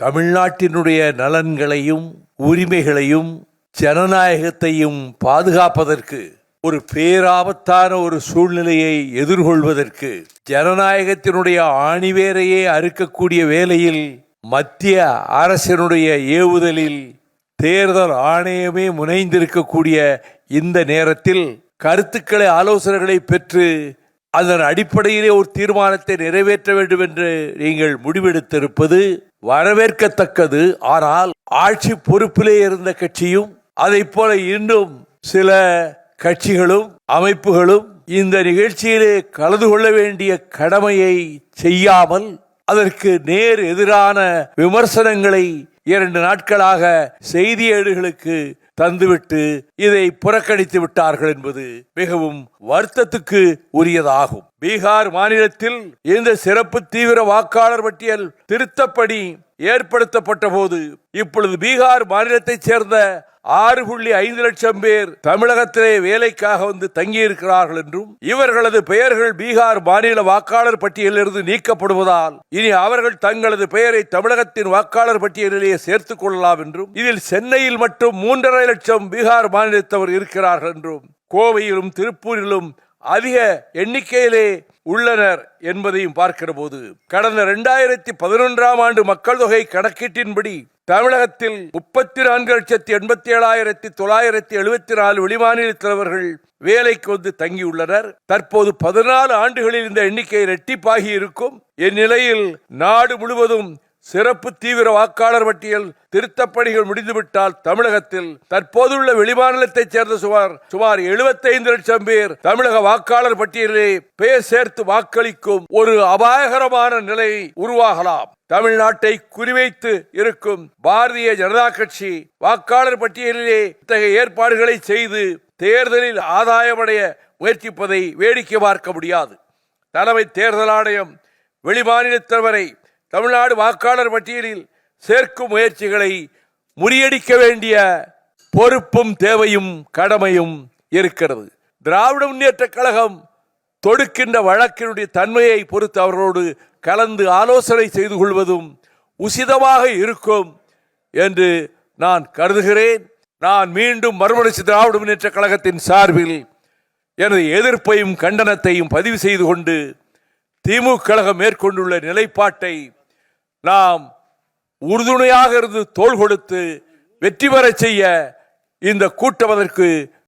தமிழ்நாட்டினுடைய நலன்களையும் உரிமைகளையும் ஜனநாயகத்தையும் பாதுகாப்பதற்கு ஒரு பேராபத்தான ஒரு சூழ்நிலையை எதிர்கொள்வதற்கு ஜனநாயகத்தினுடைய ஆணிவேரையே அறுக்கக்கூடிய வேளையில் மத்திய அரசினுடைய ஏவுதலில் தேர்தல் ஆணையமே முனைந்திருக்கக்கூடிய இந்த நேரத்தில் கருத்துக்களை ஆலோசனைகளை பெற்று அதன் அடிப்படையிலே ஒரு தீர்மானத்தை நிறைவேற்ற வேண்டும் என்று நீங்கள் முடிவெடுத்திருப்பது வரவேற்கத்தக்கது. ஆனால் ஆட்சி பொறுப்பிலே இருந்த கட்சியும் அதைப் போல இன்னும் சில கட்சிகளும் அமைப்புகளும் இந்த நிகழ்ச்சியிலே கலந்து கொள்ள வேண்டிய கடமையை செய்யாமல் அதற்கு நேர் எதிரான விமர்சனங்களை 2 நாட்களாக செய்தி ஏடுகளுக்கு தந்துவிட்டு இதை புறக்கணித்து விட்டார்கள் என்பது மிகவும் வருத்தத்துக்கு உரியதாகும். பீகார் மாநிலத்தில் இந்த சிறப்பு தீவிர வாக்காளர் பட்டியல் திருத்தப்படி ஏற்படுத்தப்பட்ட போது இப்பொழுது பீகார் மாநிலத்தைச் சேர்ந்த 6.5 லட்சம் பேர் தமிழகத்திலே வேலைக்காக வந்து தங்கியிருக்கிறார்கள் என்றும் இவர்களது பெயர்கள் பீகார் மாநில வாக்காளர் பட்டியலிலிருந்து நீக்கப்படுவதால் இனி அவர்கள் தங்களது பெயரை தமிழகத்தின் வாக்காளர் பட்டியலிலேயே சேர்த்துக் கொள்ளலாம் என்றும் இதில் சென்னையில் மட்டும் 3.5 லட்சம் பீகார் மாநிலத்தவர் இருக்கிறார்கள் என்றும் கோவையிலும் திருப்பூரிலும் அதிக எண்ணிக்கையிலே உள்ளனர் என்பதையும் பார்க்கிற போது கடந்த 2011ஆம் ஆண்டு மக்கள் தொகை கணக்கீட்டின்படி தமிழகத்தில் 34,87,974 வெளிமாநிலத்தவர்கள் வேலைக்கு வந்து தங்கியுள்ளனர். தற்போது 14 ஆண்டுகளில் இந்த எண்ணிக்கை இரட்டிப்பாகி இருக்கும். இந்நிலையில் நாடு முழுவதும் சிறப்பு தீவிர வாக்காளர் பட்டியல் திருத்தப்பணிகள் முடிந்துவிட்டால் தமிழகத்தில் தற்போதுள்ள வெளிமாநிலத்தைச் சேர்ந்த சுமார் 75 லட்சம் பேர் தமிழக வாக்காளர் பட்டியலிலே பெயர் சேர்த்து வாக்களிக்கும் ஒரு அபாயகரமான நிலை உருவாகலாம். தமிழ்நாட்டை குறிவைத்து இருக்கும் பாரதிய ஜனதா கட்சி வாக்காளர் பட்டியலிலே இத்தகைய ஏற்பாடுகளை செய்து தேர்தலில் ஆதாயமடைய முயற்சிப்பதை வேடிக்கை பார்க்க முடியாது. தலைமை தேர்தல் ஆணையம் வெளிமாநிலத்தவரை தமிழ்நாடு வாக்காளர் பட்டியலில் சேர்க்கும் முயற்சிகளை முறியடிக்க வேண்டிய பொறுப்பும் தேவையும் கடமையும் இருக்கிறது. திராவிட முன்னேற்ற கழகம் தொடுக்கின்ற வழக்கினுடைய தன்மையை பொறுத்து அவர்களோடு கலந்து ஆலோசனை செய்து கொள்வதும் உசிதமாக இருக்கும் என்று நான் கருதுகிறேன். நான் மீண்டும் மறுமலர்ச்சி திராவிட முன்னேற்ற கழகத்தின் சார்பில் எனது எதிர்ப்பையும் கண்டனத்தையும் பதிவு செய்து கொண்டு திமுக கழகம் மேற்கொண்டுள்ள நிலைப்பாட்டை நாம் உறுதுணையாக இருந்து தோள் கொடுத்து வெற்றி பெற செய்ய இந்த கூட்டம் அதற்கு